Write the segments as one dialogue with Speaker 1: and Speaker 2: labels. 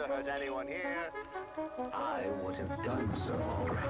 Speaker 1: to hurt anyone here.
Speaker 2: I would have done so already.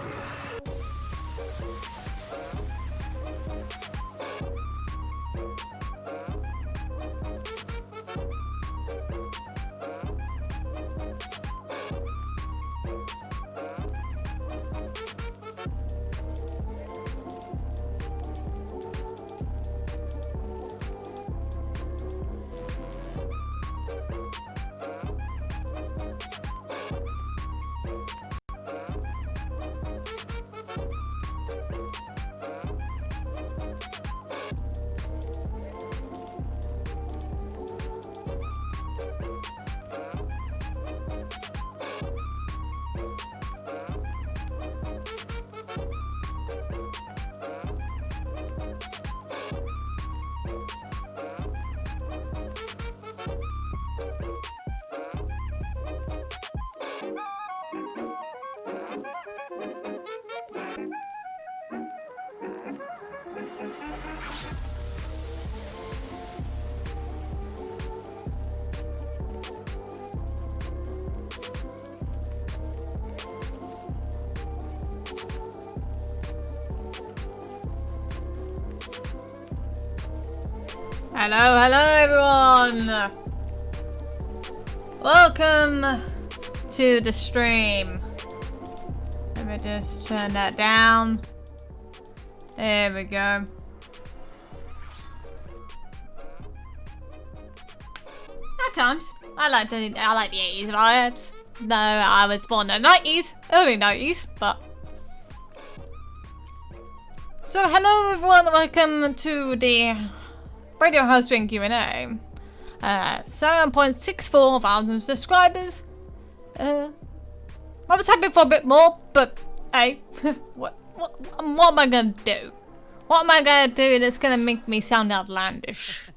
Speaker 3: Hello everyone! Welcome to the stream. Let me just turn that down. There we go. At times, I like the 80s vibes. Though I was born in the 90s, early 90s, but. So hello everyone, welcome to the Radio Hazbin QnA. 7.64 thousand subscribers. I was hoping for a bit more, but hey, what am I gonna do? What am I gonna do that's gonna make me sound outlandish?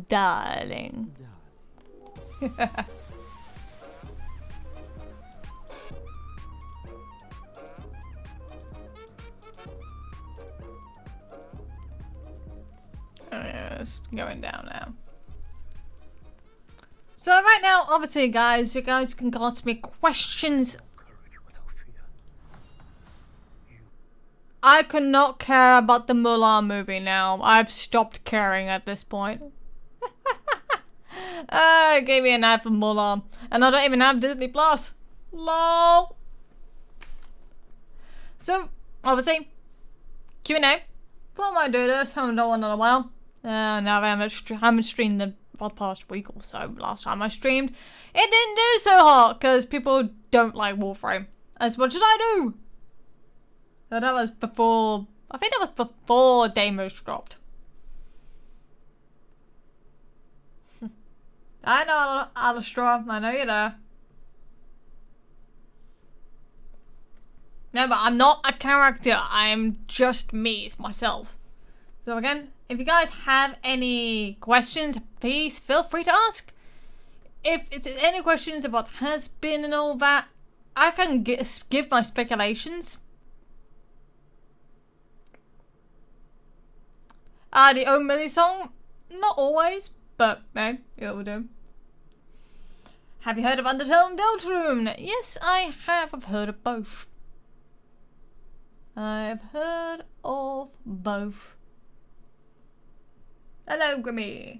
Speaker 3: Darling. It's going down now. So right now, obviously guys, you guys can ask me questions. I could not care about the Mulan movie now. I've stopped caring at this point. Gave me an ad for Mulan. And I don't even have Disney Plus. LOL. So, obviously, QnA. Thought I might do this. Haven't done one in a while. Now I haven't streamed the past week or so. Last time I streamed, it didn't do so hot because people don't like Warframe as much as I do. So that was before. I think that was before demos dropped. I know, Alistair. I know you're there. No, but I'm not a character. I'm just me. It's myself. So again, if you guys have any questions, please feel free to ask. If it's any questions about Hazbin and all that, I can give my speculations. The Oh Millie song, not always, but no, it will do. Have you heard of Undertale and Deltarune? Yes, I have. I've heard of both. I've heard of both. Hello, Grimmy.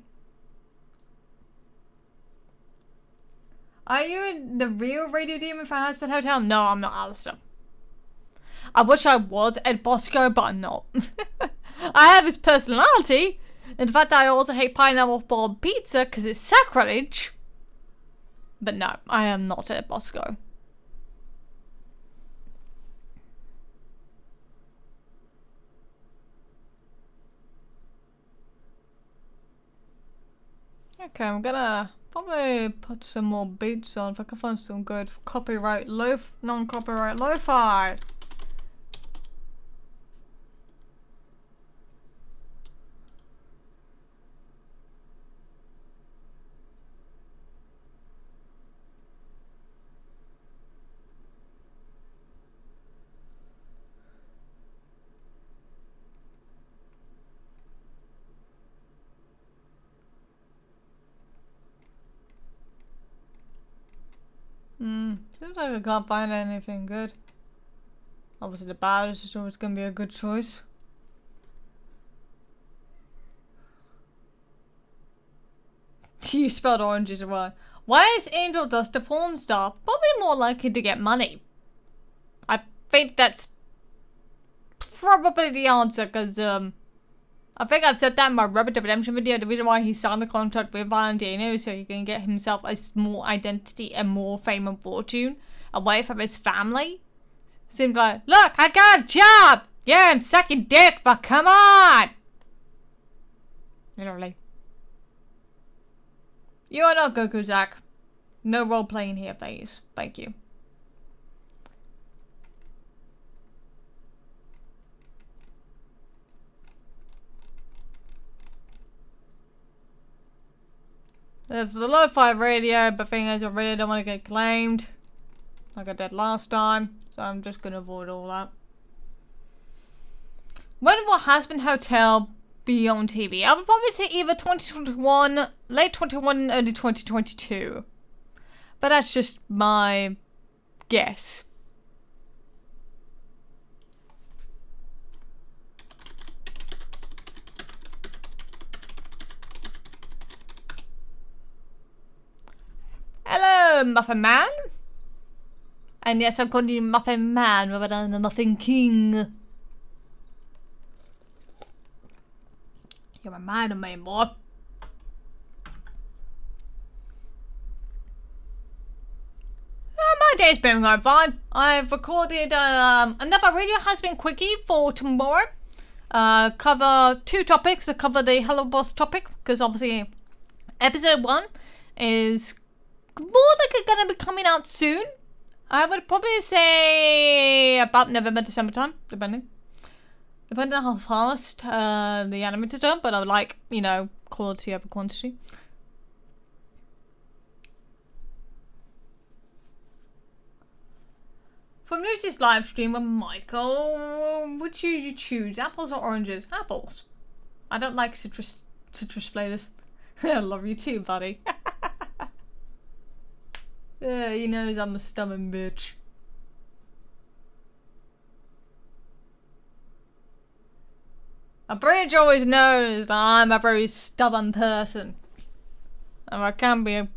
Speaker 3: Are you the real radio demon for Hazbin Hotel? No, I'm not Alistair. I wish I was Ed Bosco, but I'm not. I have his personality. In fact, I also hate pineapple on pizza because it's sacrilege. But no, I am not Ed Bosco. Okay, I'm gonna probably put some more beats on if I can find some good copyright non-copyright lo-fi. Seems like I can't find anything good. Obviously the bad is just always gonna be a good choice. You spelled oranges wrong. Why is Angel Dust a porn star? Probably more likely to get money. I think that's probably the answer, because I think I've said that in my Rebel Redemption video. The reason why he signed the contract with Valentino is so he can get himself a small identity and more fame and fortune away from his family. Seems like, look, I got a job! Yeah, I'm sucking dick, but come on! Literally. You are not Goku, Zach. No role playing here, please. Thank you. There's the lo-fi radio, but thing is I really don't want to get claimed like I did last time, so I'm just gonna avoid all that. When will Hazbin Hotel be on TV? I would probably say either 2021, late 21, early 2022. But that's just my guess. Hello, Muffin Man. And yes, I'm calling you Muffin Man rather than the Muffin King. You're reminding me, boy. My day's been going fine. I've recorded another Radio Hazbin quickie for tomorrow. Cover 2 topics. I cover the Hello Boss topic, because obviously episode 1 is more likely going to be coming out soon. I would probably say about November, December time, depending on how fast the animators done, but I would like, you know, quality over quantity. From Lucy's live stream with Michael, which you choose, apples or oranges? Apples. I don't like citrus flavors. I love you too, buddy. Yeah, he knows I'm a stubborn bitch. A bridge always knows that I'm a very stubborn person. And I can be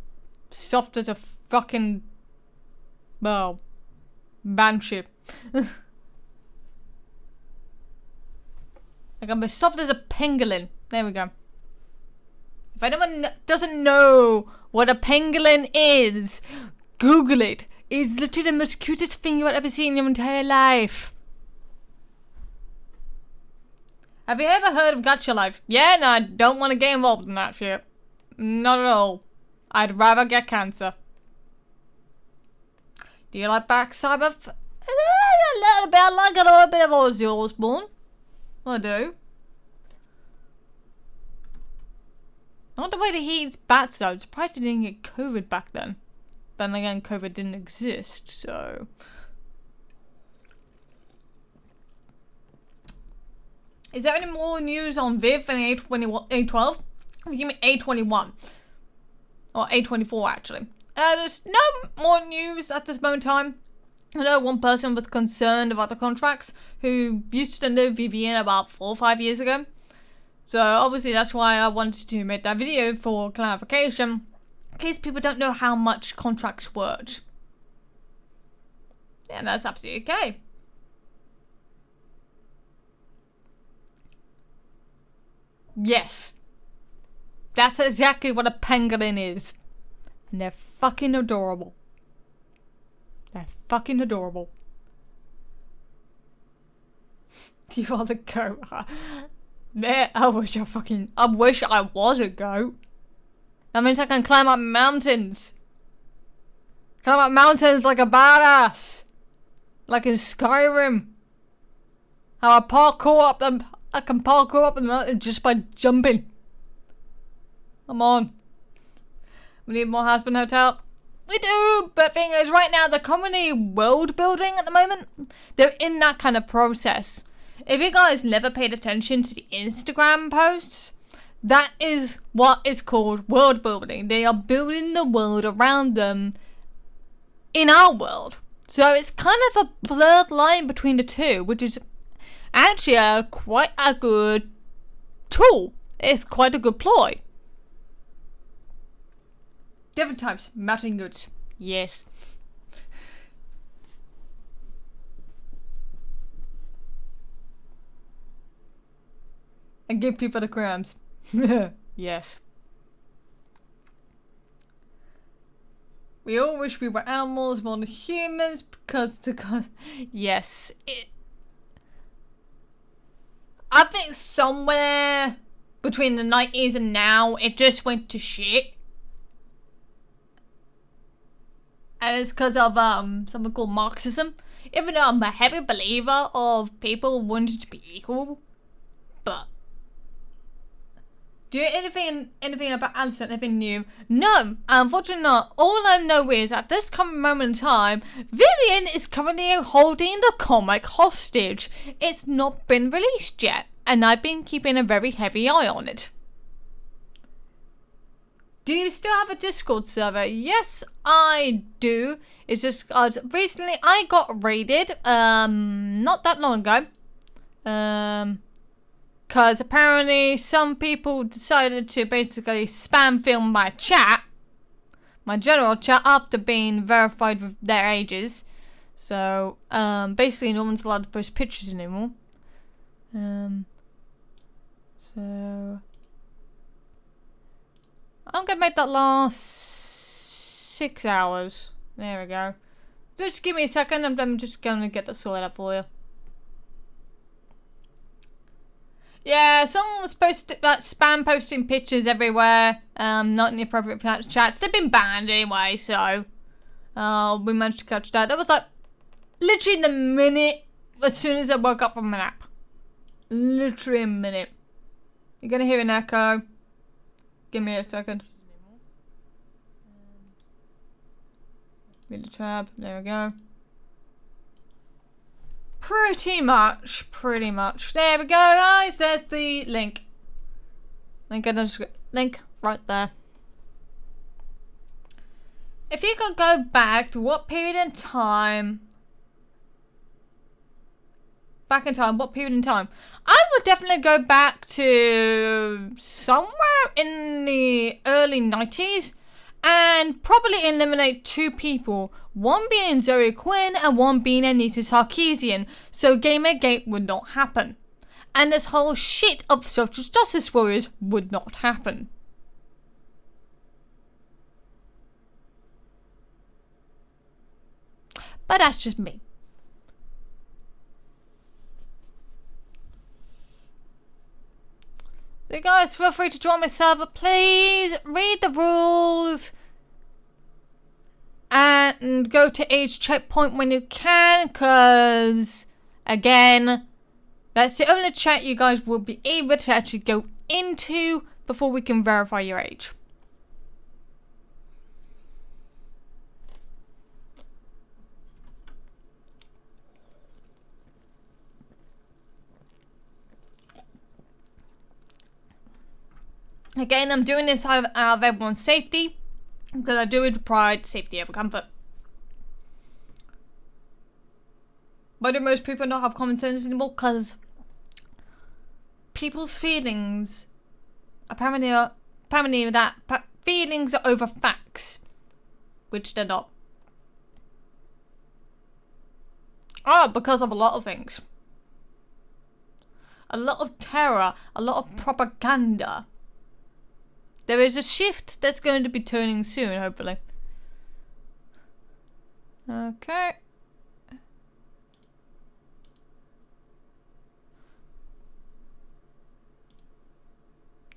Speaker 3: soft as a fucking, well, banshee. I can be soft as a pangolin. There we go. If anyone doesn't know what a pangolin is, Google it. It's literally the most cutest thing you've ever seen in your entire life. Have you ever heard of Gacha Life? Yeah, no, I don't want to get involved in that shit. Not at all. I'd rather get cancer. Do you like Black Sabbath? A little bit. I like a little bit of Ozzy Osbourne. I do. Not the way that he eats bats though. I'm surprised he didn't get COVID back then. Then again, COVID didn't exist, so... Is there any more news on Viv and A12? Give me A21. Or A24 actually. There's no more news at this moment in time. I know one person was concerned about the contracts who used to know Vivian about 4 or 5 years ago. So obviously that's why I wanted to make that video for clarification. In case people don't know how much contracts worked. Yeah, that's absolutely okay. Yes. That's exactly what a pangolin is. And they're fucking adorable. They're fucking adorable. You are the goat, huh? Yeah, I wish I was a goat. That means I can climb up mountains. Climb up mountains like a badass. Like in Skyrim. How I can parkour up the mountain just by jumping. Come on. We need more Hazbin Hotel. We do, but thing is, right now they're currently world building at the moment. They're in that kind of process. If you guys never paid attention to the Instagram posts, that is what is called world building. They are building the world around them in our world. So it's kind of a blurred line between the two, which is actually quite a good tool. It's quite a good ploy. Different types, melting goods. Yes. And give people the crumbs. Yes. We all wish we were animals more than humans because yes. I think somewhere between the 90s and now it just went to shit. And it's because of something called Marxism. Even though I'm a heavy believer of people wanting to be equal. But do you anything about Alison, anything new? No, unfortunately not. All I know is at this current moment in time, Vivian is currently holding the comic hostage. It's not been released yet, and I've been keeping a very heavy eye on it. Do you still have a Discord server? Yes, I do. It's just recently I got raided, not that long ago. Because apparently some people decided to basically spam film my chat, my general chat, after being verified with their ages. So, basically no one's allowed to post pictures anymore. So I'm gonna make that last 6 hours. There we go. Just give me a second, I'm just gonna get that sorted out for you. Yeah, someone was spam posting pictures everywhere, not in the appropriate chats. They've been banned anyway, so we managed to catch that. That was like literally in a minute as soon as I woke up from my nap. Literally a minute. You're gonna hear an echo. Give me a second. Read the tab. There we go. Pretty much. There we go, guys. There's the link. Link right there. If you could go back to what period in time? Back in time. What period in time? I would definitely go back to somewhere in the early 90s. And probably eliminate 2 people. One being Zoe Quinn and one being Anita Sarkeesian. So Gamergate would not happen. And this whole shit of social justice warriors would not happen. But that's just me. So guys, feel free to join my server. Please read the rules. And go to age checkpoint when you can. Because, again, that's the only chat you guys will be able to actually go into before we can verify your age. Again, I'm doing this out of everyone's safety, because I do it with pride, safety over comfort. Why do most people not have common sense anymore? Because people's feelings, apparently feelings are over facts, which they're not. Oh, because of a lot of things. A lot of terror, a lot of propaganda. There is a shift that's going to be turning soon, hopefully. Okay.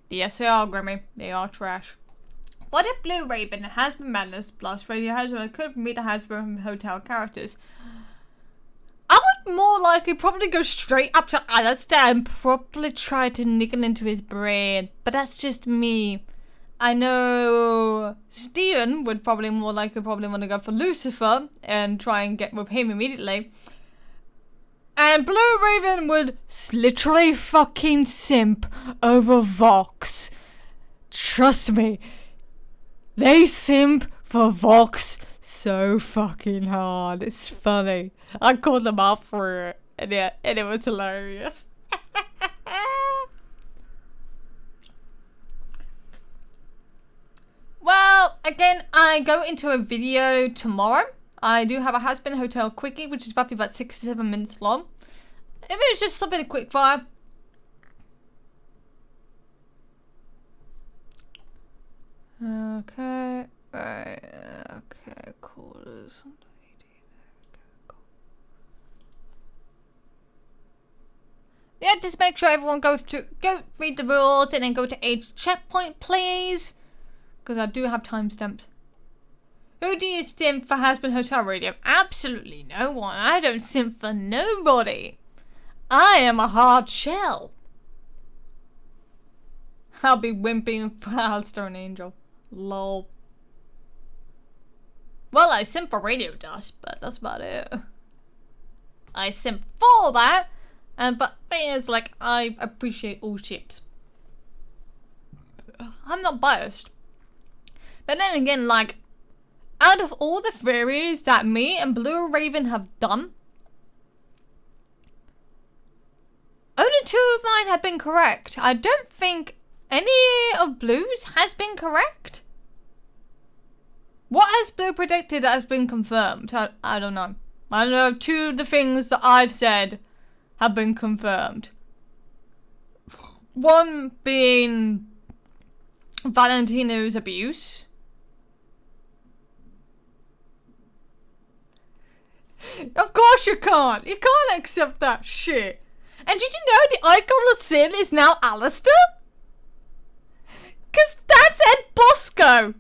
Speaker 3: Yes, they are, Grimmy. They are trash. What if Blue Raven and Hazbin Madness plus Radio Hazbin could meet the Hazbin Hotel characters? I would more likely probably go straight up to Alistair and probably try to niggle into his brain. But that's just me. I know Steven would probably more likely want to go for Lucifer and try and get with him immediately. And Blue Raven would literally fucking simp over Vox. Trust me. They simp for Vox so fucking hard. It's funny. I called them out for it, and it was hilarious. Well, again, I go into a video tomorrow. I do have a Hazbin Hotel quickie, which is probably about 6 to 7 minutes long. If it was just something quick fire. Okay. Right. Okay. Quarters. Yeah, just make sure everyone go read the rules and then go to age checkpoint, please. Because I do have timestamps. Who do you simp for Hazbin Hotel Radio? Absolutely no one. I don't simp for nobody. I am a hard shell. I'll be wimping for Alistair and Angel. Lol. Well, I simp for Radio Dust, but that's about it. I simp for that, but thing is, like, I appreciate all ships. I'm not biased. But then again, like, out of all the theories that me and Blue Raven have done, only 2 of mine have been correct. I don't think any of Blue's has been correct. What has Blue predicted has been confirmed? I don't know. I don't know if 2 of the things that I've said have been confirmed. One being Valentino's abuse. Of course you can't. You can't accept that shit. And did you know the icon of sin is now Alistair? Because that's Ed Bosco.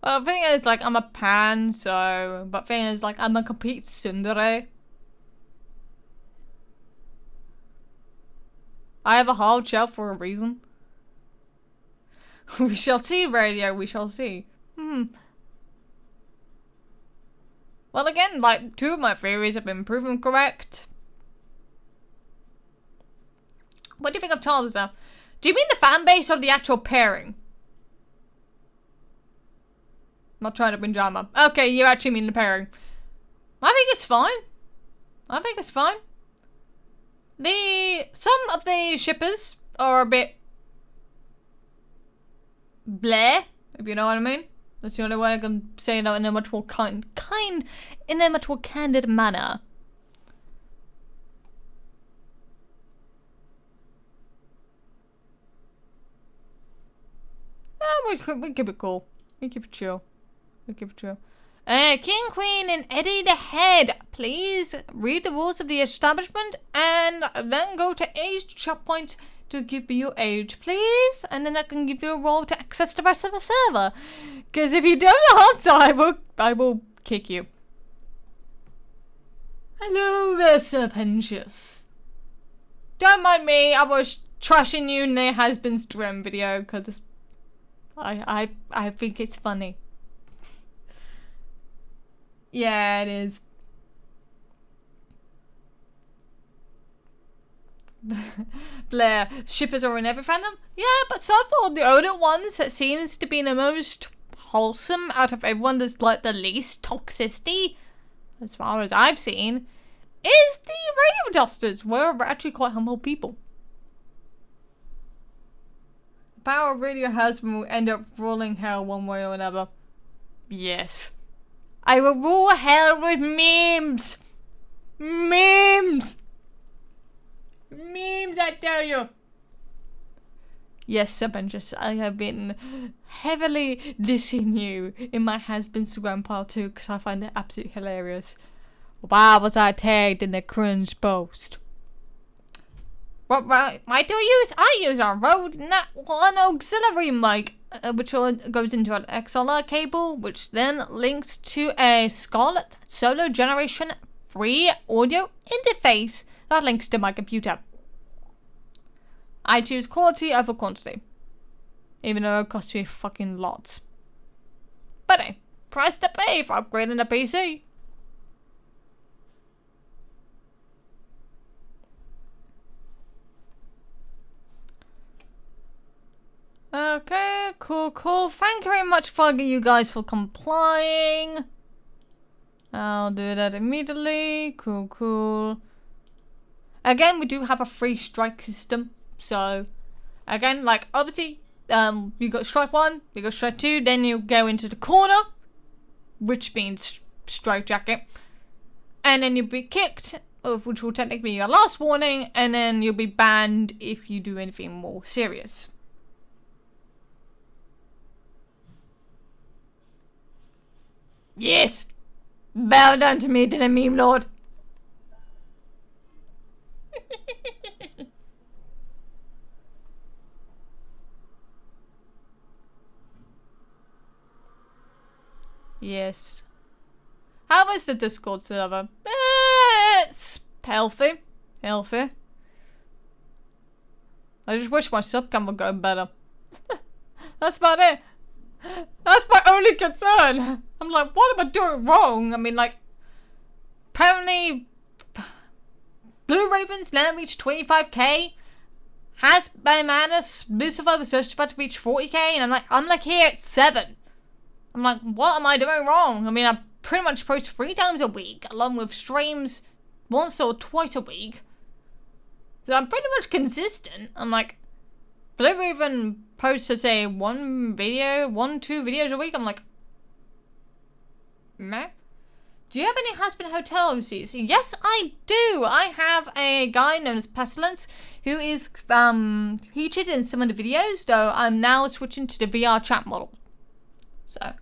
Speaker 3: Well, the thing is, like, I'm a pan, so... But the thing is, like, I'm a complete tsundere. I have a hard shell for a reason. We shall see, Radio, we shall see. Well, again, like, 2 of my theories have been proven correct. What do you think of Charles now? Do you mean the fan base or the actual pairing? Not trying to bring drama. Okay, you actually mean the pairing. I think it's fine. I think it's fine. Some of the shippers are a bit bleh, if you know what I mean. That's the only way I can say it in a much more in a much more candid manner. We keep it cool. We keep it chill. We keep it chill. King, Queen, and Eddie the Head, please read the rules of the establishment and then go to age checkpoint to give me your age, please. And then I can give you a role to access the rest of the server. Because if you don't answer, I will kick you. Hello there, Serpentious. Don't mind me, I was trashing you in the Hazbin stream video because I think it's funny. Yeah, it is. Blair, shippers are in every fandom? Yeah, but so far the only ones that seems to be the most wholesome out of everyone, there's like the least toxicity, as far as I've seen, is the Radio Dusters. We're actually quite humble people. The power of Radio Hazbin will end up ruling hell one way or another. Yes. I will rule hell with memes! Memes! Memes, I tell you! Yes, Serpentious, I have been heavily dissing you in my Hazbin Instagram part too, because I find it absolutely hilarious. Why was I tagged in the cringe post? What mic do I use? I use a Rode One auxiliary mic, which goes into an XLR cable, which then links to a Scarlett Solo Generation 3 audio interface that links to my computer. I choose quality over quantity, even though it costs me fucking lots. But hey, price to pay for upgrading a PC. Okay, cool. Thank you very much for you guys for complying. I'll do that immediately. Cool. Again, we do have a free strike system. So, again, like, obviously, you got strike 1, you got strike 2, then you go into the corner, which means strike jacket. And then you'll be kicked, which will technically be your last warning, and then you'll be banned if you do anything more serious. Yes! Bow down to me, to the meme lord. Yes. How is the Discord server? It's healthy. I just wish my subcam would go better. That's about it. That's my only concern. I'm like, what am I doing wrong? I mean, like, apparently, Blue Ravens now reached 25k. Hazbin Lucifer was just about to reach 40k, and I'm like here at 7. I'm like, what am I doing wrong? I mean, I pretty much post 3 times a week, along with streams once or twice a week. So I'm pretty much consistent. I'm like, Blue Raven posts to say 2 videos a week. I'm like, meh. Do you have any Hazbin Hotel OCs? Yes, I do. I have a guy known as Pestilence who is featured in some of the videos, though I'm now switching to the VR chat model. So.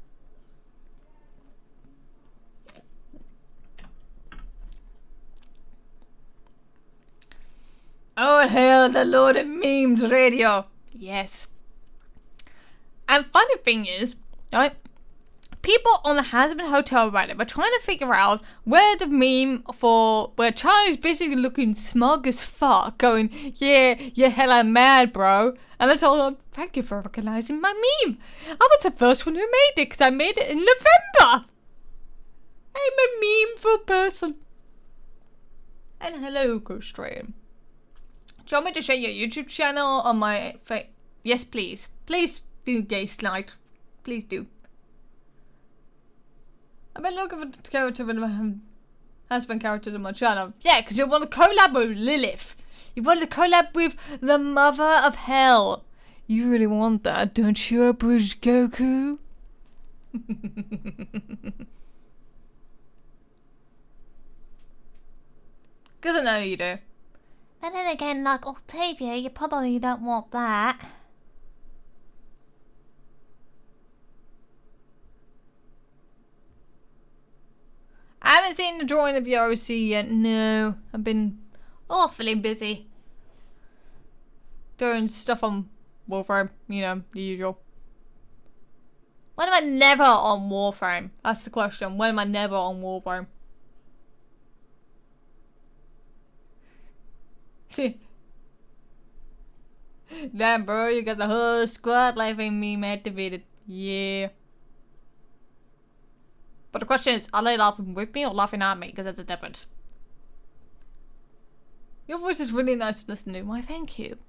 Speaker 3: Oh, hail the Lord of Memes Radio. Yes. And funny thing is, right, people on the Hazbin Hotel Reddit were trying to figure out where the meme for where Charlie's basically looking smug as fuck, going, yeah, you're hella mad, bro. And I told them, thank you for recognizing my meme. I was the first one who made it because I made it in November. I'm a memeful person. And hello, Ghost Rain. Do you want me to share your YouTube channel on my yes, please. Please do, Gay Slide. Please do. I've been looking for the character with Hazbin characters on my channel. Yeah, because you want to collab with Lilith. You want to collab with the Mother of Hell. You really want that, don't you, Bridge Goku? Because I know you do. And then again, like Octavia, you probably don't want that. I haven't seen the drawing of your OC yet, no. I've been awfully busy doing stuff on Warframe, you know, the usual. When am I never on Warframe? That's the question. When am I never on Warframe? Damn, bro, you got the whole squad laughing meme activated. Yeah. But the question is, are they laughing with me or laughing at me? Because there's a difference. Your voice is really nice to listen to. Why, thank you.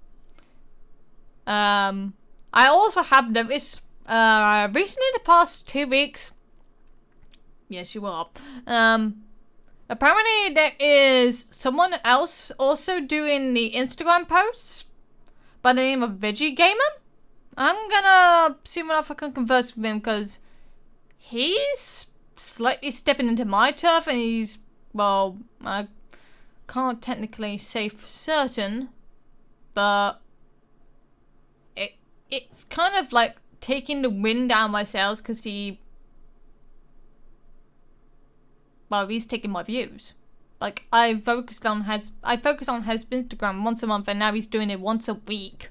Speaker 3: I also have noticed, recently in the past 2 weeks. Yes, you are. Apparently there is someone else also doing the Instagram posts by the name of Veggie Gamer. I'm gonna see if I can converse with him because he's slightly stepping into my turf and he's, well, I can't technically say for certain, but it's kind of like taking the wind out of my sails because he's taking my views. Like, I focus on Hazbin's Instagram once a month and now he's doing it once a week.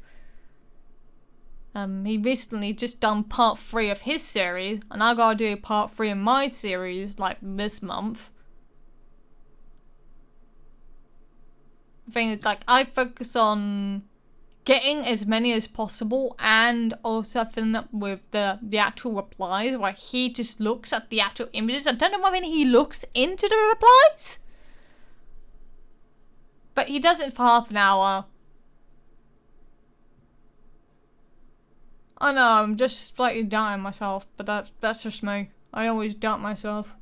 Speaker 3: He recently just done part 3 of his series and I gotta do part 3 of my series like this month. The thing is, like, I focus on getting as many as possible and also filling up with the actual replies where he just looks at the actual images. I don't know when he looks into the replies, but he does it for half an hour. I know, I'm just slightly doubting myself, but that's just me. I always doubt myself.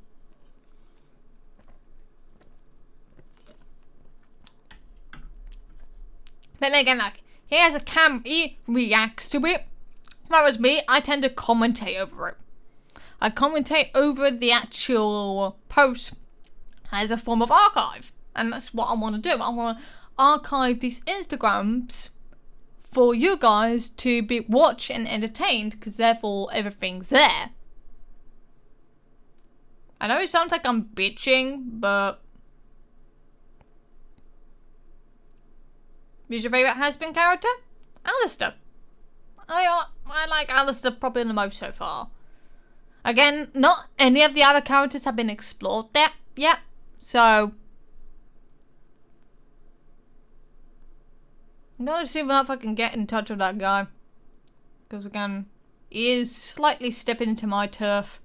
Speaker 3: But then again, like, he has a he reacts to it. Whereas me, I tend to commentate over it. I commentate over the actual post as a form of archive. And that's what I want to do. I want to archive these Instagrams for you guys to be watched and entertained, because therefore everything's there. I know it sounds like I'm bitching, but who's your favourite Hazbin character? Alistair. I like Alistair probably the most so far. Again, not any of the other characters have been explored there yet, so I'm gonna see if I can get in touch with that guy. Because again, he is slightly stepping into my turf.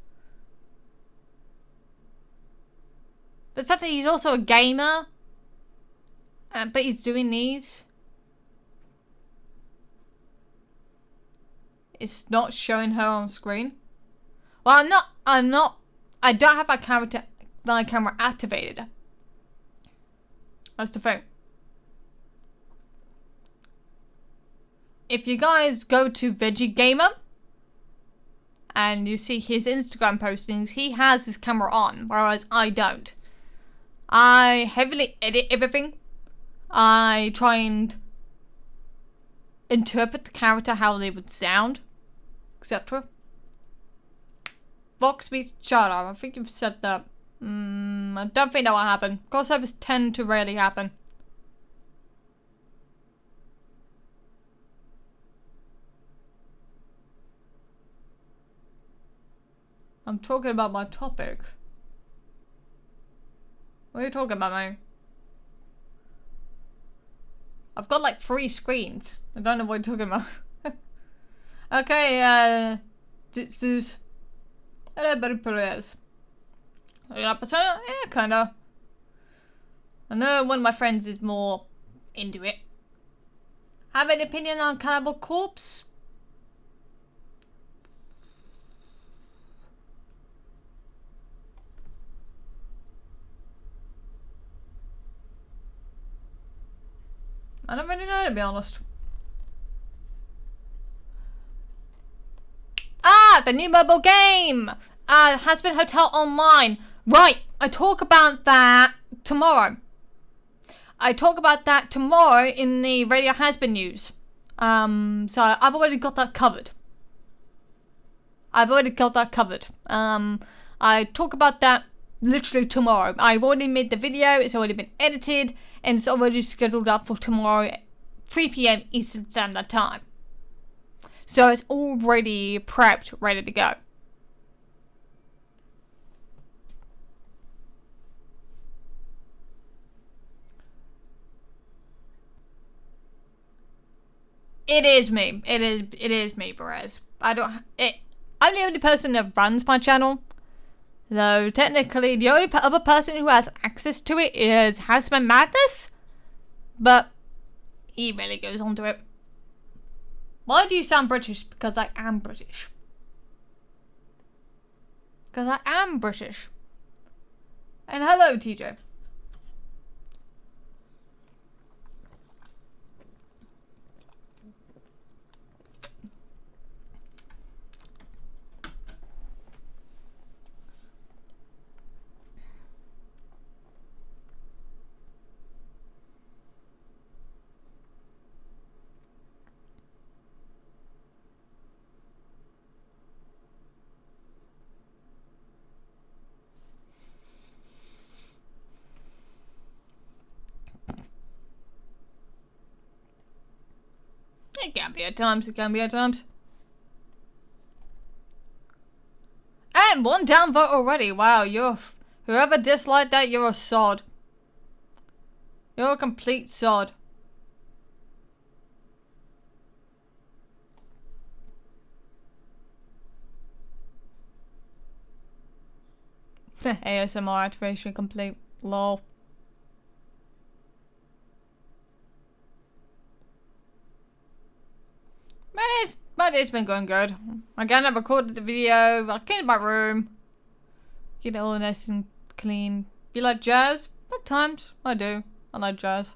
Speaker 3: But the fact that he's also a gamer, but he's doing these, it's not showing her on screen. Well, I don't have my camera activated. That's the thing. If you guys go to Veggie Gamer and you see his Instagram postings, he has his camera on, whereas I don't. I heavily edit everything. I try and interpret the character how they would sound, etc. Voxbeat, shut up. I think you've said that. I don't think that will happen. Crossovers tend to rarely happen. I'm talking about my topic. What are you talking about, mate? I've got like 3 screens. I don't know what you're talking about. Okay, Zeus. Hello, buddy Perez. Yeah, Persona? Yeah, kinda. I know one of my friends is more into it. Have an opinion on Cannibal Corpse? I don't really know, to be honest. Ah, the new mobile game! Hazbin Hotel Online. Right, I talk about that tomorrow. I talk about that tomorrow in the Radio Hazbin news. So I've already got that covered. I talk about that literally tomorrow. I've already made the video, it's already been edited, and it's already scheduled up for tomorrow at 3 PM Eastern Standard Time. So it's already prepped, ready to go. It is me. It is me, Perez. I'm the only person that runs my channel. Though, technically, the only other person who has access to it is Hazbin Madness. But he really goes on to it. Why do you sound British? Because I am British. Because I am British. And hello, TJ. It can be at times, And 1 downvote already. Wow, whoever disliked that, you're a sod. You're a complete sod. ASMR activation complete. Lol. My day's been going good. Again, I recorded the video, I cleaned my room. Get it all nice and clean. You like jazz? At times, I do. I like jazz.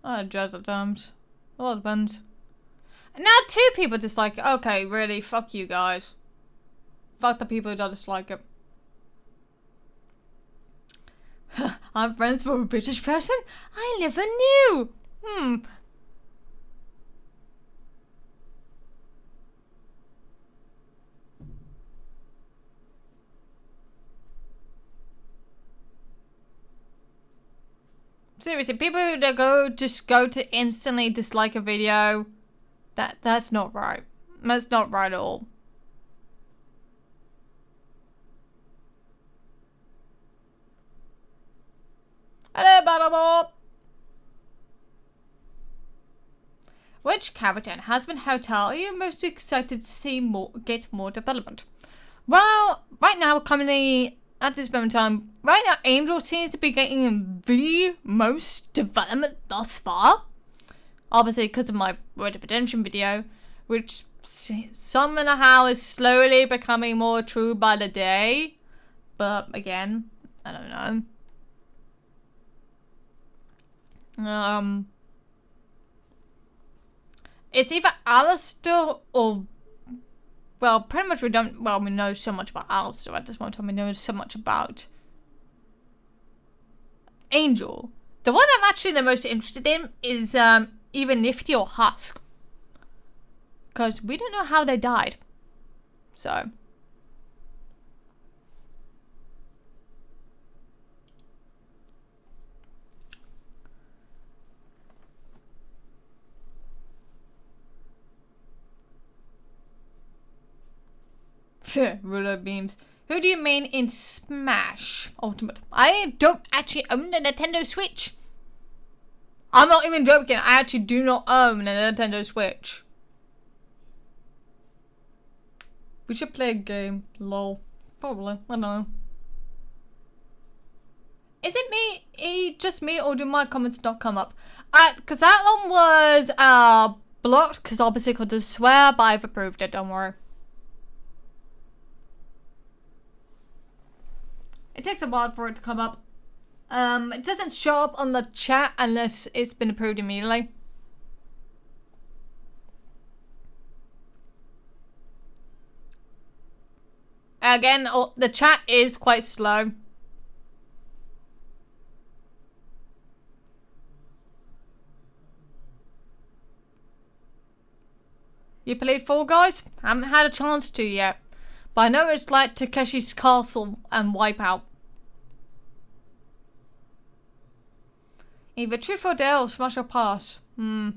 Speaker 3: I like jazz at times. It all depends. And now 2 people dislike it. Okay, really, fuck you guys. Fuck the people who don't dislike it. I'm friends with a British person? I never knew. Seriously, people that just go to instantly dislike a video, that's not right. That's not right at all. Hello, Butterball. Which character in Hazbin Hotel are you most excited to see get more development? Well, right now, currently, at this moment in time, right now, Angel seems to be getting the most development thus far. Obviously, because of my Red Dead Redemption video, which somehow is slowly becoming more true by the day. But again, I don't know. It's either Alistair or, well, pretty much we know so much about Alistair at this moment in time. We know so much about Angel. The one I'm actually the most interested in is either Nifty or Husk, because we don't know how they died. So. Ruler beams. Who do you mean in Smash Ultimate? I don't actually own a Nintendo Switch. I'm not even joking. I actually do not own a Nintendo Switch. We should play a game. Lol. Probably. I don't know. Is it me? Just me, or do my comments not come up? Because that one was blocked. Because obviously could just swear, but I've approved it. Don't worry. It takes a while for it to come up. It doesn't show up on the chat unless it's been approved immediately. Again, the chat is quite slow. You played Fall Guys? I haven't had a chance to yet. But I know it's like Takeshi's Castle and Wipeout. Either Truth or Dare or Smash or Pass. I've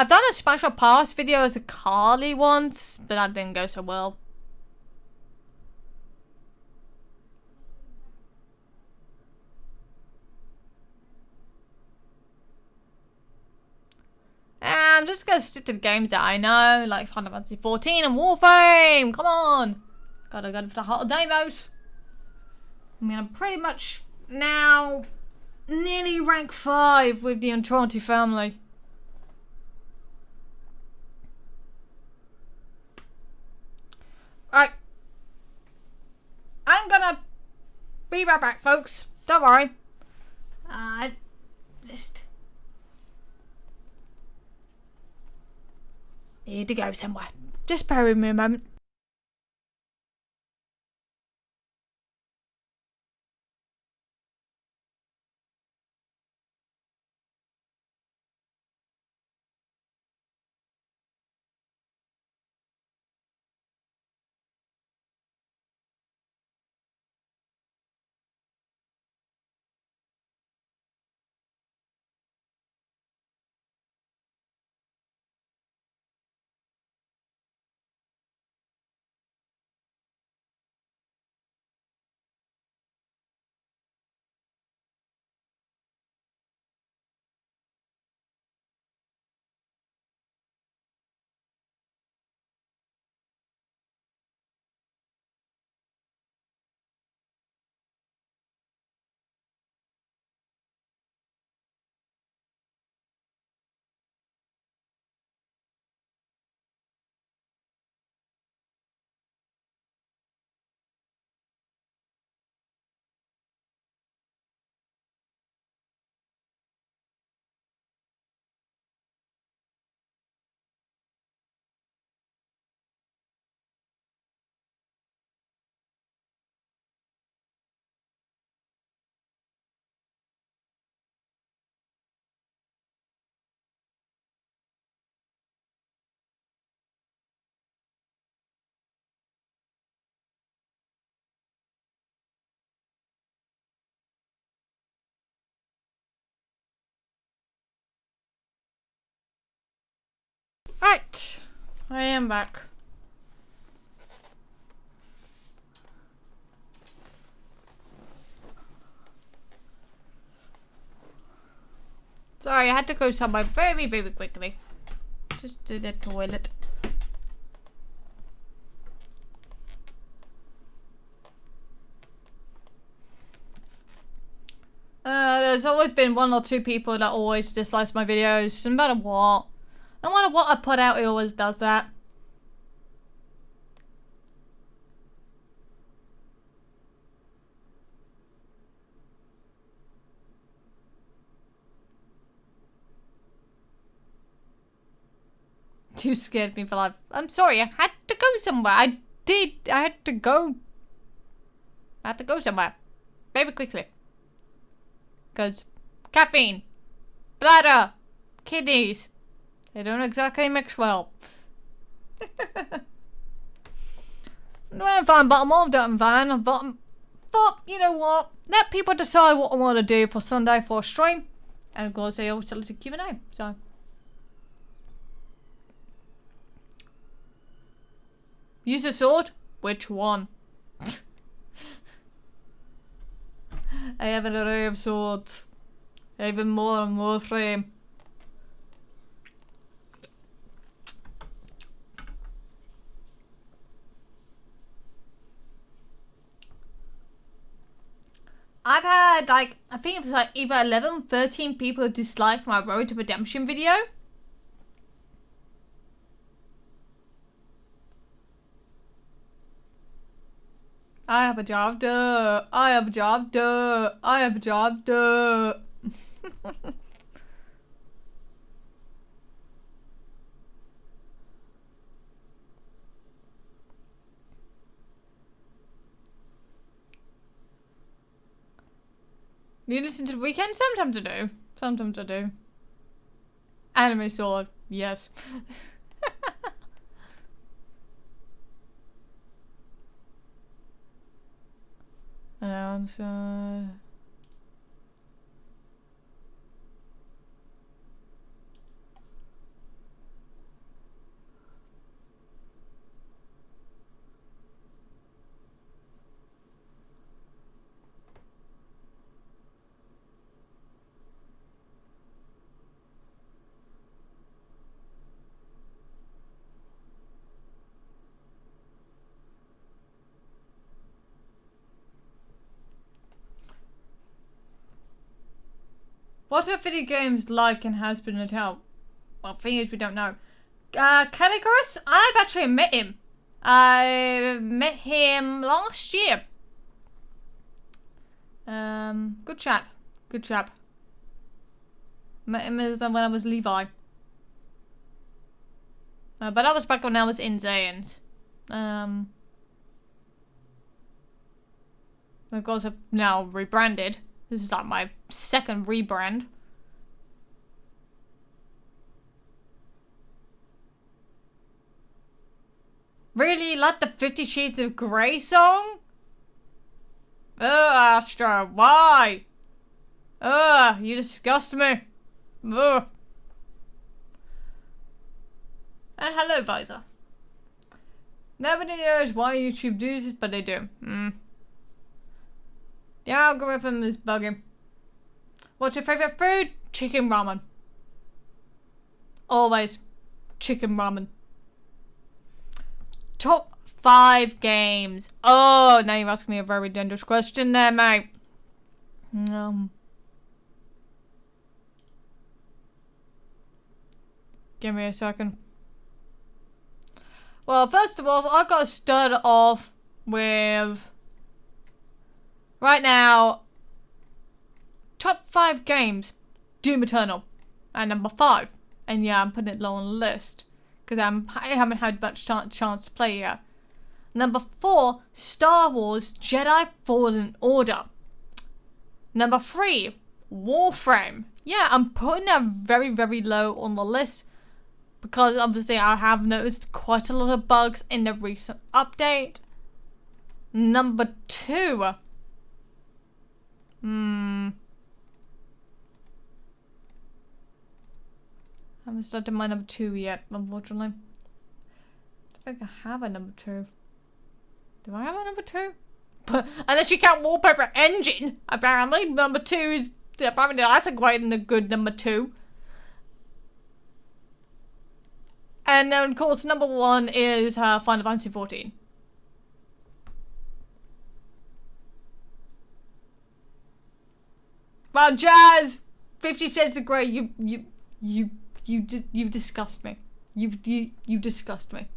Speaker 3: done a Smash or Pass video as a Carly once, but that didn't go so well. I'm just gonna stick to the games that I know, like Final Fantasy 14 and Warframe. Come on, gotta go for the hot demos. I mean, I'm pretty much now nearly rank 5 with the Entranti family. Right, I'm gonna be right back, folks. Don't worry. Just need to go somewhere. Just bear with me a moment. Right. I am back. Sorry, I had to go somewhere very, very quickly. Just to the toilet. There's always been 1 or 2 people that always dislike my videos, no matter what. No matter what I put out, it always does that. You scared me for life. I'm sorry, I had to go somewhere. I had to go. I had to go somewhere. Very quickly. Because caffeine, bladder, kidneys, they don't exactly mix well. No, I'm fine, but I'm fine. But you know what? Let people decide what I want to do for Sunday for a stream. And of course, they also selected QnA. So. Use a sword? Which one? I have an array of swords. Even more and more frame. I've had like, I think it was like either 11, 13 people dislike my Road to Redemption video. I have a job, duh. I have a job, duh. I have a job, duh. You listen to the weekend? Sometimes I do. Sometimes I do. Anime sword, yes. And so... What are video games like in Hazbin Hotel? Well, thing is, we don't know. Categories? I've actually met him. I met him last year. Good chap. Good chap. Met him when I was Levi. But that was back when I was in Zayans. Of course, I've now rebranded. This is like my second rebrand. Really? Like the 50 Shades of Grey song? Ugh, Astra, why? Ugh, you disgust me. Ugh. And hello, Visor. Nobody knows why YouTube does this, but they do. The algorithm is bugging. What's your favorite food? Chicken ramen. Always chicken ramen. Top 5 games. Oh, now you're asking me a very dangerous question there, mate. Give me a second. Well, first of all, I've got to start off with... Right now, top 5 games, Doom Eternal, at number 5. And yeah, I'm putting it low on the list, because I haven't had much chance to play yet. Number 4, Star Wars Jedi Fallen Order. Number 3, Warframe. Yeah, I'm putting that very, very low on the list, because obviously I have noticed quite a lot of bugs in the recent update. Number 2... haven't started my number 2 yet, unfortunately. I don't think I have a number 2. Do I have a number 2? But unless you count Wallpaper Engine, apparently. Number 2 is... apparently that's a quite a good number 2. And then, of course, number 1 is Final Fantasy 14. Wow, Jazz! 50 Shades of Grey, you disgust me. You disgust me.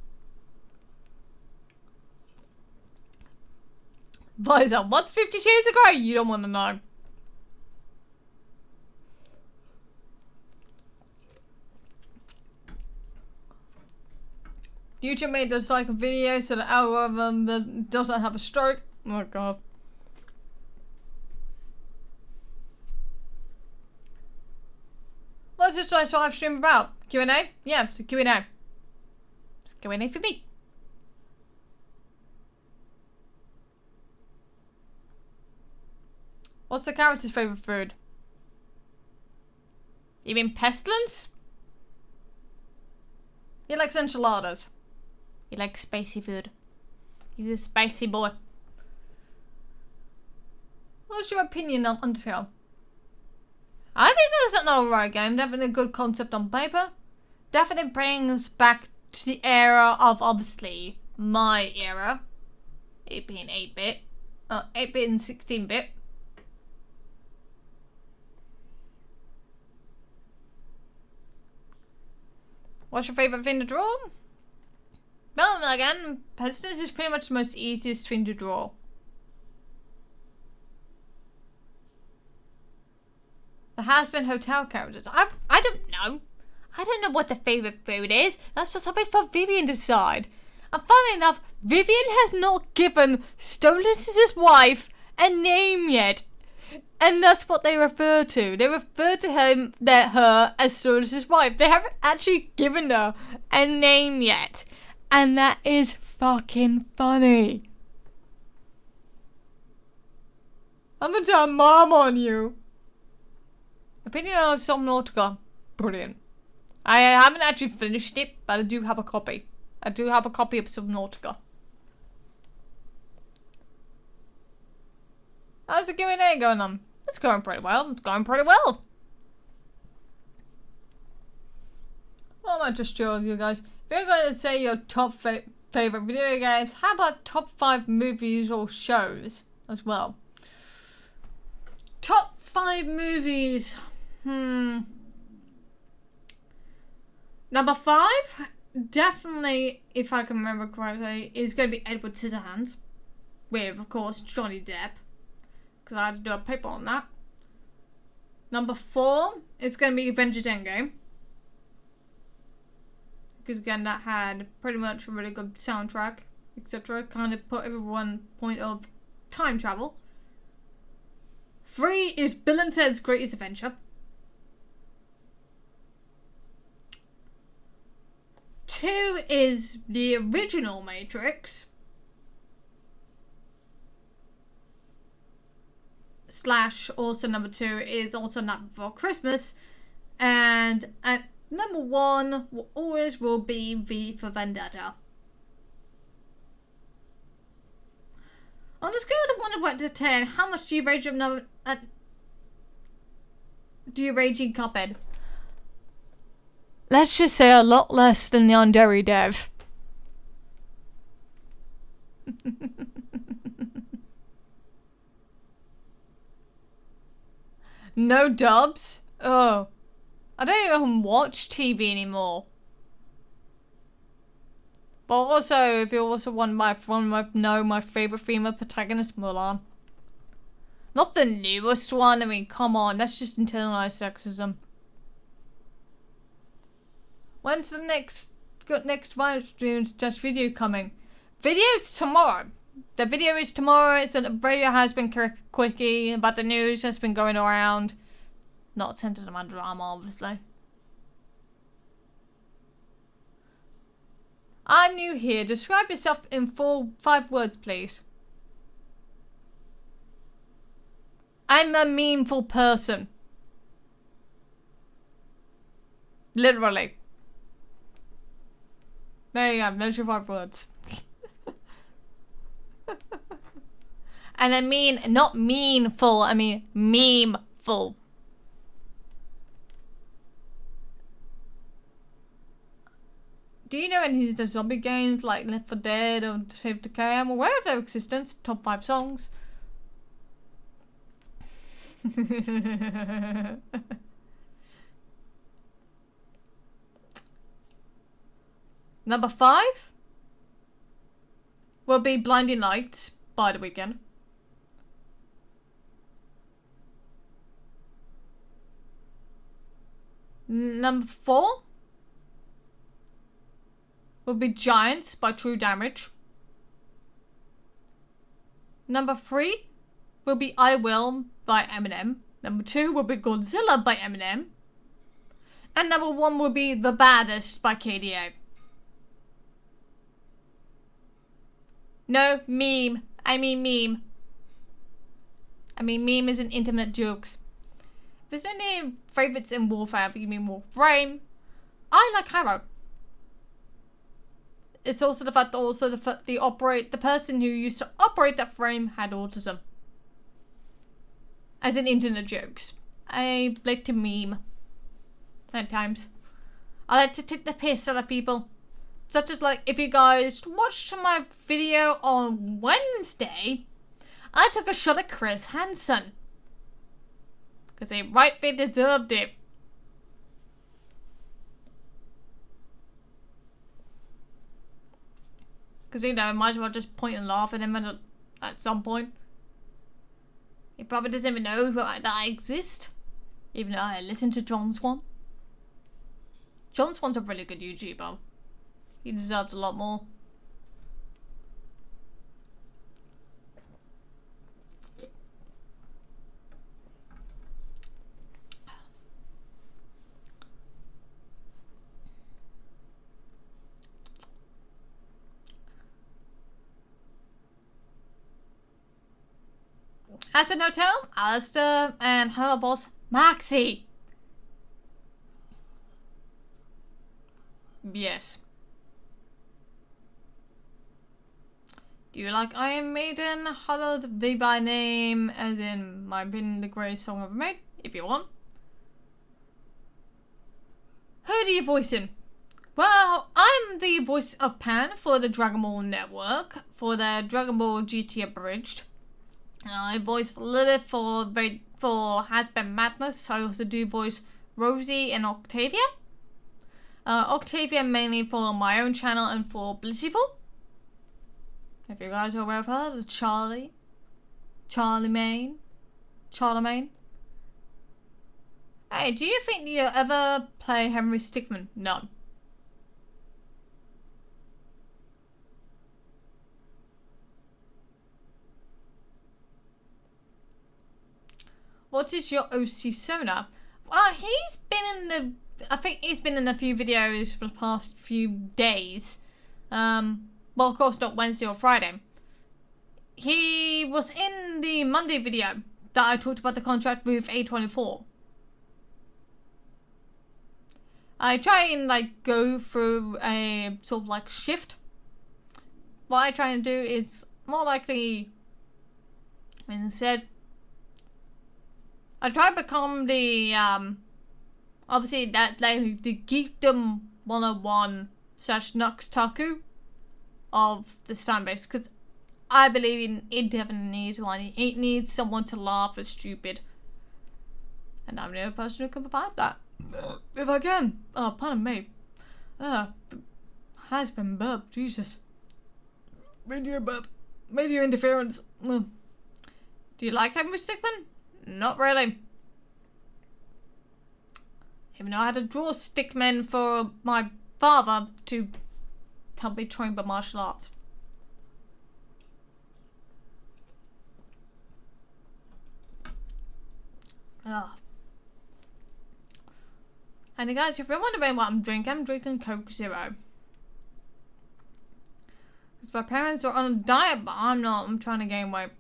Speaker 3: Visor, what's 50 Shades of Grey? You don't want to know. YouTube made this like a video so the algorithm doesn't have a stroke. Oh my god. What's this live stream about? QnA? Yeah, it's a QnA. It's QnA for me. What's the character's favourite food? You mean Pestilence? He likes enchiladas. He likes spicy food. He's a spicy boy. What's your opinion on Undertale? I think that's an alright game. Definitely a good concept on paper. Definitely brings back to the era of, obviously, my era. It being 8-bit. 8-bit and 16-bit. What's your favourite thing to draw? Well, again, Pestilence is pretty much the most easiest thing to draw. The Hazbin Hotel characters. I don't know. I don't know what the favourite food is. That's for something for Vivian to decide. And funnily enough, Vivian has not given Stolas' wife a name yet. And that's what they refer to. They refer to her as Stolas' wife. They haven't actually given her a name yet. And that is fucking funny. I'm gonna tell mom on you. Opinion of Subnautica. Brilliant. I haven't actually finished it, but I do have a copy. I do have a copy of Subnautica. How's the QnA going on? It's going pretty well. It's going pretty well. What am I just showing you guys? If you're going to say your top favourite video games, how about top 5 movies or shows as well? Top 5 movies. Number 5, definitely, if I can remember correctly, is going to be Edward Scissorhands. With, of course, Johnny Depp. Because I had to do a paper on that. Number 4 is going to be Avengers Endgame. Because again, that had pretty much a really good soundtrack, etc. Kind of put everyone point of time travel. 3 is Bill and Ted's Greatest Adventure. 2 is the original Matrix. / also number 2 is also Night Before Christmas. And at number 1 will be V for Vendetta. On the scale of 1 of 1 to 10, how much do you rate your in Cuphead? Let's just say a lot less than the Yandere dev. No dubs? Oh. I don't even watch TV anymore. But also, if you also want my favourite female protagonist, Mulan. Not the newest one, I mean, come on, that's just internalized sexism. When's the next live stream / video coming? Video's tomorrow. The video is tomorrow. It's a Radio Hazbin quickie about the news that's been going around. Not centered around drama, obviously. I'm new here. Describe yourself in 5 words, please. I'm a meaningful person. Literally. There you go. There's your 5 words. And I mean, not meanful, I mean memeful. Do you know any of the zombie games like Left 4 Dead or Save the Decay? I'm aware of their existence. Top 5 songs. Number 5 will be Blinding Lights by The Weeknd. Number 4 will be Giants by True Damage. Number 3 will be I Will by Eminem. Number 2 will be Godzilla by Eminem. And number 1 will be The Baddest by QnA. No, meme. I mean meme. I mean meme is an internet jokes. If there's any favourites in Warfare, if you mean Warframe, I like Harrow. It's also the fact that the person who used to operate that frame had autism. As in internet jokes. I like to meme. At times. I like to take the piss out of people. Such as like, if you guys watched my video on Wednesday, I took a shot at Chris Hansen. Because he rightfully deserved it. Because, you know, I might as well just point and laugh at him at some point. He probably doesn't even know that I exist. Even though I listen to John Swan. John Swan's a really good YouTuber. He deserves a lot more. Hazbin Hotel, Alistair, and hello boss, Maxi. Yes. Do you like Iron Maiden? Hello the V by name, as in my opinion the greatest song ever made, if you want. Who do you voice in? Well, I'm the voice of Pan for the Dragon Ball Network, for the Dragon Ball GT Abridged. I voiced Lilith for Hazbin Madness. I also do voice Rosie and Octavia. Octavia mainly for my own channel and for Blissful. If you guys are aware of her, the Charlemagne. Hey, do you think you'll ever play Henry Stickmin? No. What is your OC Sona? Well, he's been in I think he's been in a few videos for the past few days. Well, of course not Wednesday or Friday. He was in the Monday video that I talked about the contract with A24. I try and like go through a sort of like shift. What I try and do is more likely instead I try to become the obviously that like the geekdom 101 / Nux Taku of this fanbase, because I believe it definitely needs one. It needs someone to laugh at stupid, and I'm the only person who can provide that. If I can. Oh, pardon me. Hazbin burp, Jesus. Radio burp. Radio interference. Do you like Henry Stickmin? Not really. Even though I had to draw stickmen for my father to help me train by martial arts. Ugh. And guys, if you're wondering what I'm drinking Coke Zero. Because my parents are on a diet, but I'm not. I'm trying to gain weight.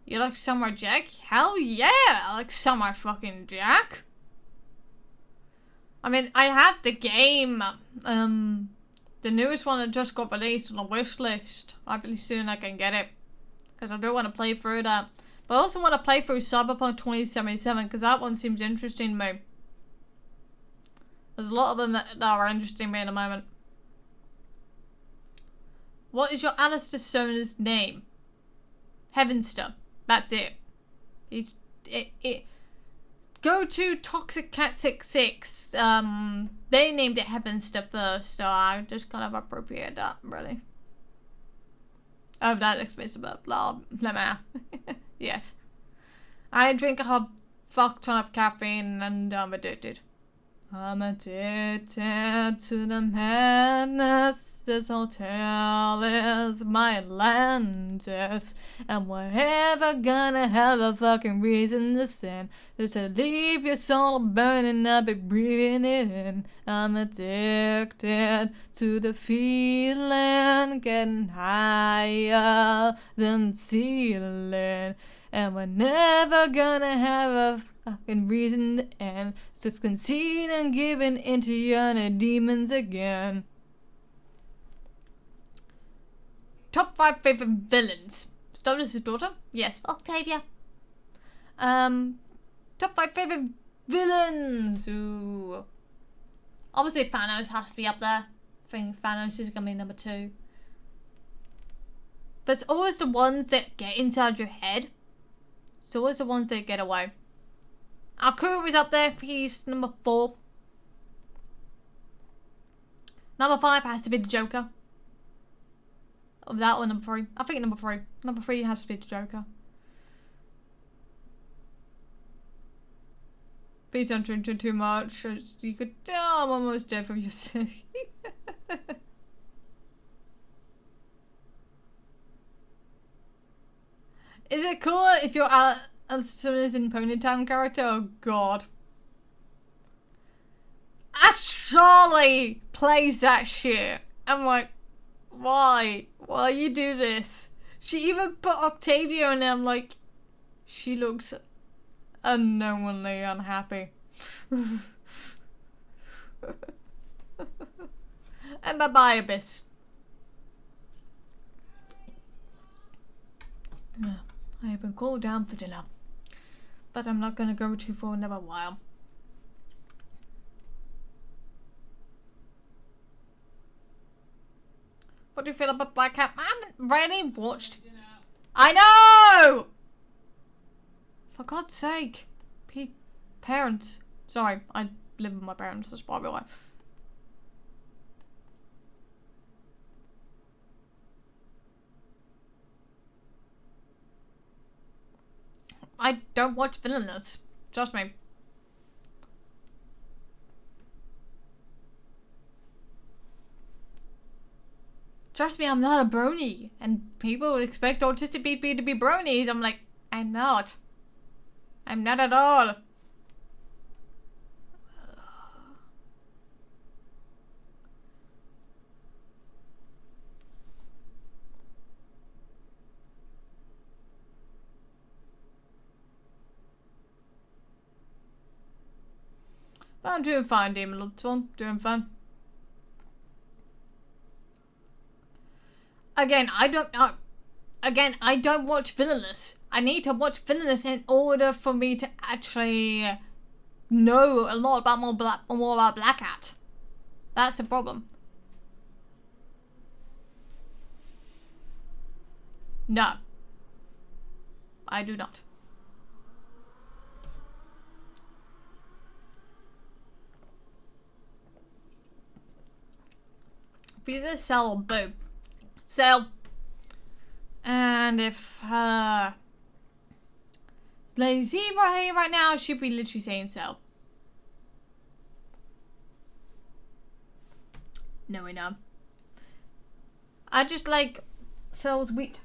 Speaker 3: You like Samurai Jack? Hell yeah! I like Samurai fucking Jack. I mean, I have the game. The newest one that just got released on the wish list. Hopefully soon I can get it. Because I do want to play through that. But I also want to play through Cyberpunk 2077 because that one seems interesting to me. There's a lot of them that are interesting to me at the moment. What is your Alistair Sona's name? Heavenster. That's it. Go to Toxic Cat 66. They named it Heavenster first, so I just kind of appropriated that, really. Oh, that expensive, blah, blah. Yes. I drink a fuck ton of caffeine and I'm addicted. I'm addicted to the madness. This hotel is my Atlantis. And we're ever gonna have a fucking reason to sin. Just to leave your soul burning up and breathing it in. I'm addicted to the feeling. Getting higher than the ceiling. And we're never gonna have a fucking reason to end. Just concede and giving into your demons again. Top 5 favorite villains. Stolas' daughter? Yes, Octavia. Top 5 favorite villains. Ooh. Obviously Thanos has to be up there. I think Thanos is gonna be number 2. But it's always the ones that get inside your head. It's always the ones that get away. Akura is up there. He's number 4. Number 5 has to be the Joker. Oh, that or number 3. I think number 3. Number 3 has to be the Joker. Please don't drink too much. You could. Oh, I'm almost dead from your sick. Is it cool if you're as soon as in Ponytown character? Oh god. Ash Charlie plays that shit. I'm like, why? Why you do this? She even put Octavia in there. I'm like, she looks unknowingly unhappy. And bye-bye, Abyss. I have been called down for dinner, but I'm not gonna go to for another while. What do you feel about Black Cat? I haven't really watched. I know! For God's sake. Parents. Sorry, I live with my parents, that's probably why. I don't watch Villainous. Trust me. Trust me, I'm not a brony. And people would expect autistic people to be bronies. I'm like, I'm not. I'm not at all. But I'm doing fine, Demon Lord Swan. Doing fine. Again, I don't know. Again, I don't watch Villainous. I need to watch Villainous in order for me to actually know a lot about more about Black Cat. That's the problem. No. I do not. Either Cell or Boo. Cell. And if Lady Zebra here right now, she'd be literally saying Cell. No, we know. I just like Cell's wheat.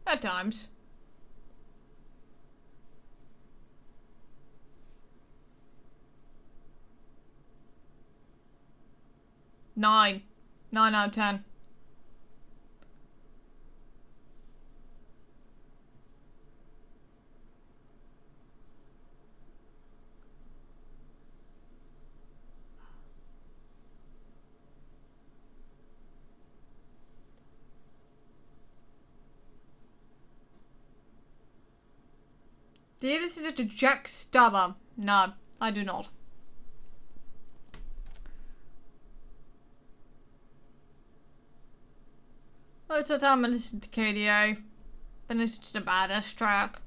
Speaker 3: At times. 9. 9 out of 10. Do you listen to Jack Stubber? No, I do not. Most of the time I listen to QnA. Then listen to the Badass track.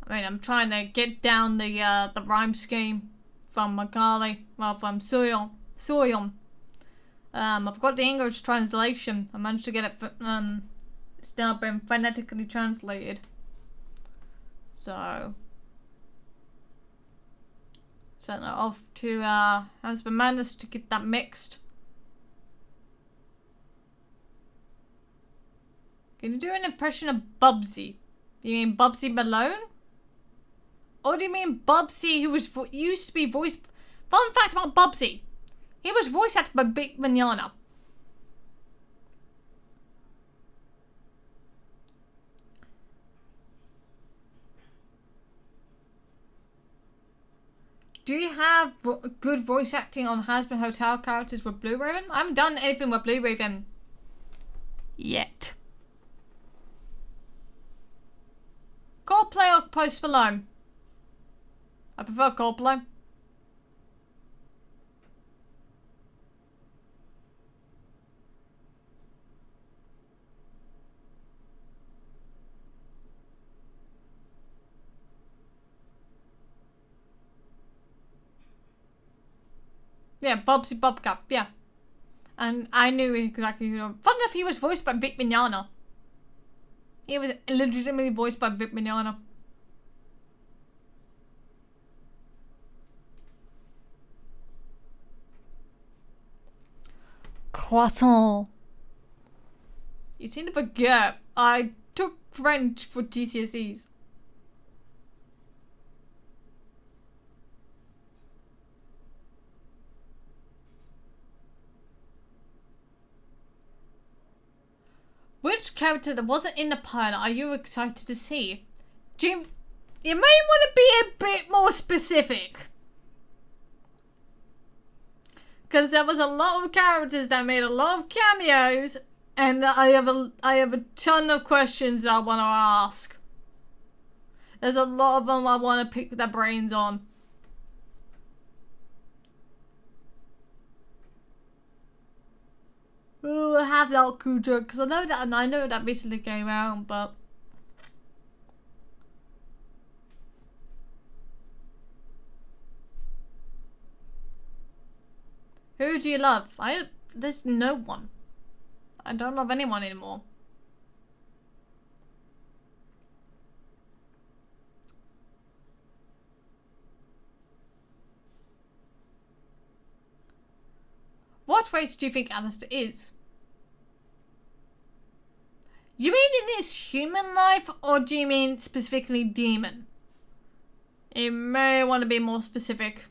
Speaker 3: I mean, I'm trying to get down the rhyme scheme from Macaulay. Well, from Soyom. I've got the English translation. I managed to get it. It's now been phonetically translated. So, sent it off to Hazbin Madness to get that mixed. Can you do an impression of Bubsy? Do you mean Bubsy Malone? Or do you mean Bubsy who was used to be voiced... Fun fact about Bubsy. He was voice acted by Big Manana. Do you have good voice acting on Hazbin Hotel characters with Blue Raven? I haven't done anything with Blue Raven yet. Coldplay or Post Malone? I prefer Coldplay. Yeah, Bobsy Bobcat, yeah. And I knew exactly who. Fun enough, he was voiced by Vic Mignogna. He was legitimately voiced by Vic Mignogna. Croissant. You seem to forget. I took French for GCSEs. Which character that wasn't in the pilot are you excited to see? Jim, you may want to be a bit more specific. Because there was a lot of characters that made a lot of cameos, and I have a ton of questions that I want to ask. There's a lot of them I want to pick their brains on. Oh, I have that Kuja because I know that recently came out, but who do you love? There's no one. I don't love anyone anymore. What race do you think Alistair is? You mean in his human life, or do you mean specifically demon? You may want to be more specific.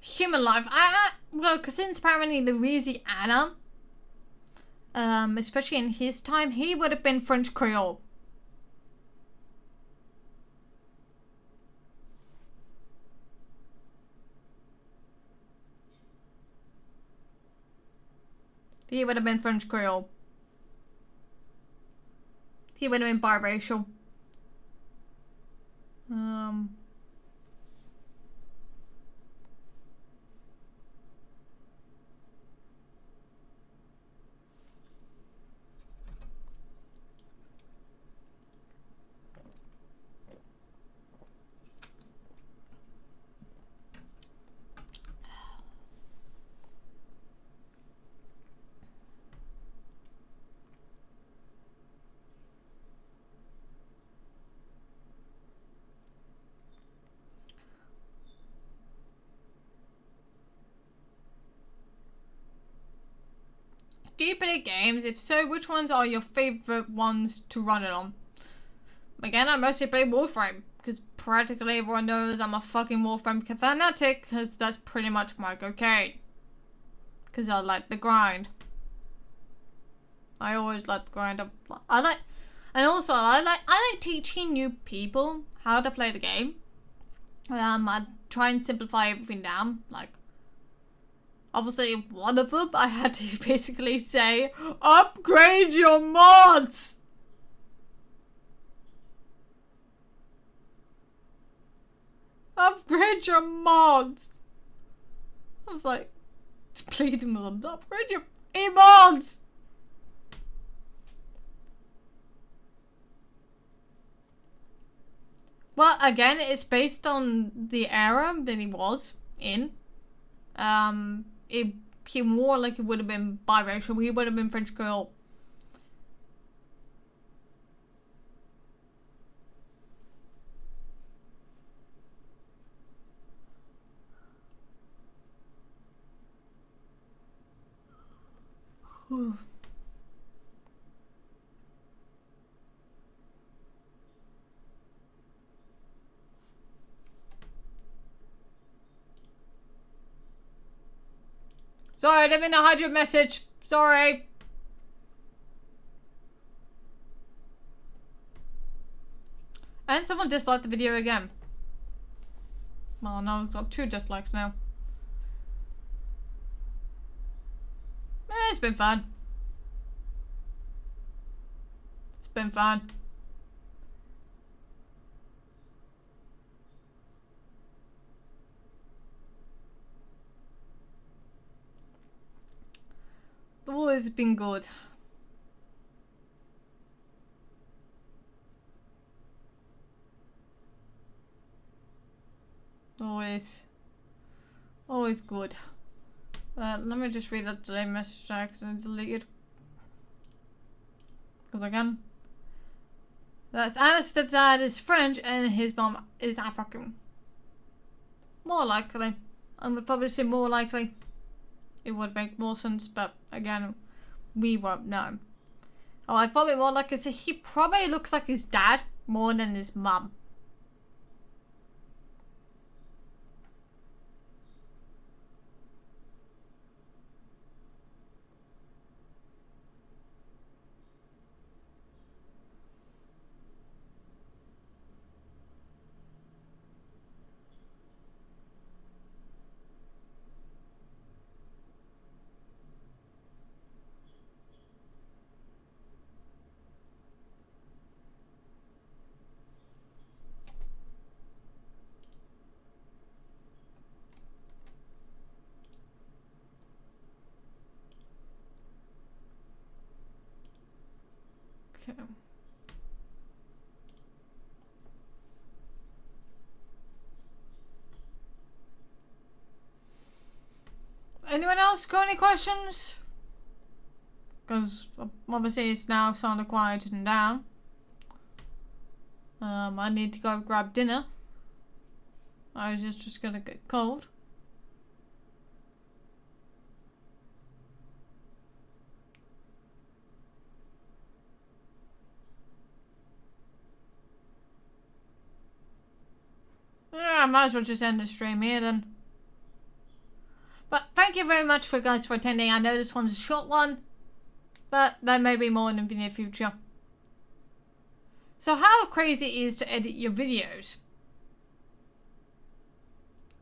Speaker 3: Human life. Well, because since apparently Louisiana, especially in his time, he would have been French Creole. He would have been French Creole. He would have been biracial. Do you play games? If so, which ones are your favorite ones to run it on? Again, I mostly play Warframe, because practically everyone knows I'm a fucking Warframe fanatic, because that's pretty much my go-kart. Because I like the grind. I always like the grind. I like teaching new people how to play the game. I try and simplify everything down. Like, obviously, one of them I had to basically say, upgrade your mods. Upgrade your mods. I was like, pleading with them, upgrade your mods. Well, again, it's based on the era that he was in. He more like he would have been biracial. He would have been French Creole. Sorry, I didn't mean to hide your message. Sorry. And someone disliked the video again. Oh no, I've got 2 dislikes now. It's been fun. It's been fun. Always been good. Always good. Let me just read that delay message tag because I deleted. Because again, that's Anna's dad is French and his mom is African. More likely. I would probably say more likely. It would make more sense, but again, we won't know. Oh, I'd probably more likely say he probably looks like his dad more than his mum. Okay. Anyone else got any questions? Because obviously it's now starting to quieten down. I need to go grab dinner. I was just gonna get cold. Yeah, I might as well just end the stream here then. But thank you very much for guys for attending. I know this one's a short one, but there may be more in the near future. So how crazy is to edit your videos?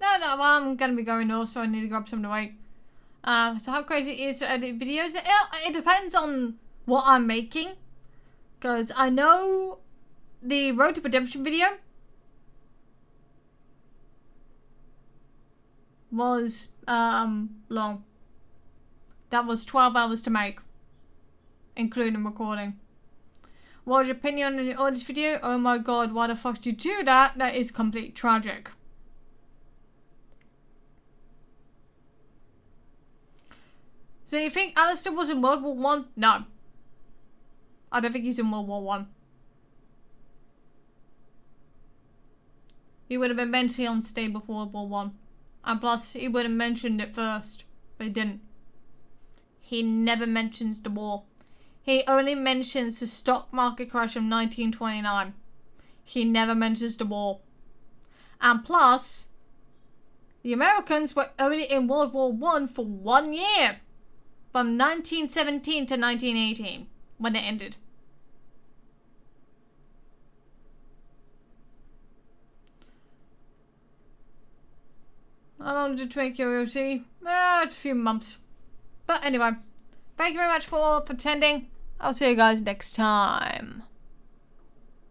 Speaker 3: No, well, I'm gonna be going north, so I need to grab something to eat. So how crazy it is to edit videos? It depends on what I'm making. Because I know the Road to Redemption video was long. That was 12 hours to make, including recording. What was your opinion on the audience video? Oh my god, why the fuck did you do that? That is complete tragic. So you think Alistair was in World War One? No. I don't think he's in World War One. He would have been mentally unstable for World War One. And plus, he would have mentioned it first. But he didn't. He never mentions the war. He only mentions the stock market crash of 1929. He never mentions the war. And plus, the Americans were only in World War I for 1 year. From 1917 to 1918, when it ended. How long did it take you, see? A few months. But anyway, thank you very much for attending. I'll see you guys next time.